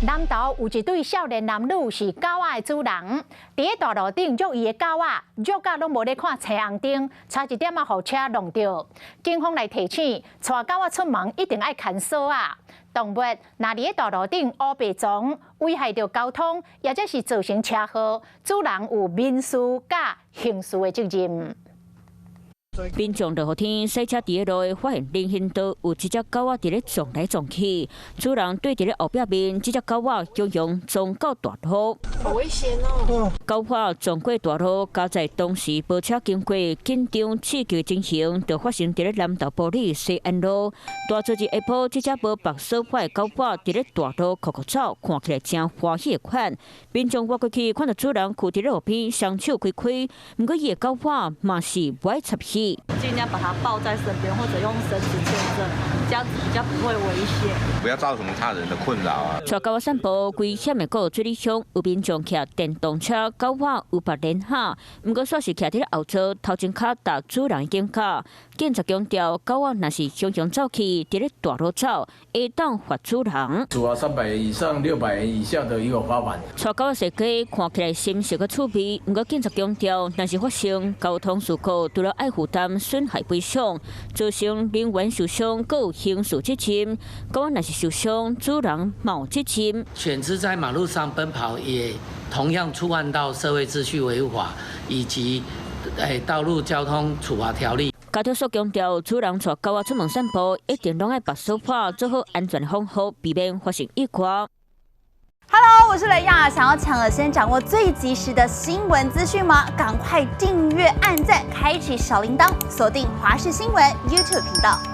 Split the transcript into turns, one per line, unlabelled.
南投有一对少年男女是狗仔的主人，伫大路顶捉伊的狗仔，肉甲拢无咧看车红灯，差一点互车弄着。警方来提醒，带狗仔出门一定爱牵锁啊。动物若伫咧大路顶乌白撞，危害到交通，或者是造成车祸，主人有民事甲刑事的责任。
民众落雨天驶车伫个路，发现人行道有一只狗仔伫咧撞来撞去，主人对伫咧后壁面，这只狗仔雄雄撞到大路，
好危险哦！
狗仔撞过大路，加在当时无车经过，紧张刺激情形，就发生伫咧南投埔里西安路。大早日下晡，这只无绑锁法的狗仔伫咧大路酷酷走，看起来真欢喜的款。民众wal过去看到主人跍伫咧路边，双手开开，不过伊的狗仔嘛是不爱插死。
尽量把它抱在身边，或者用绳子牵着，这样子比较不会危险。
不要造成他人的困扰啊！
带狗仔散步，危险的个水里乡有民众骑电动车，狗仔有别连下，不过煞是骑伫咧后座，头前脚踏主人肩胛。警察强调，狗仔若是雄雄走去，伫咧大路走，会当罚主人。
处罚300以上600元以下的一个罚款。
带狗仔设计看起来心实个趣味，不过警察强调，若是发生交通事故，除了爱负担损害赔偿，造成人员受伤，佫有刑事责任。狗仔若是受伤，主人冇责任。
犬只在马路上奔跑，也同样触犯到社会秩序维护法以及道路交通处罚条例。
交通所强调，主人带狗仔出门散步，一定拢爱绑手帕，做好安全防护，避免发生意外。
Hello， 我是雷亚，想要抢先掌握最及时的新闻资讯吗？赶快订阅、按赞、开启小铃铛，锁定华视新闻 YouTube 频道。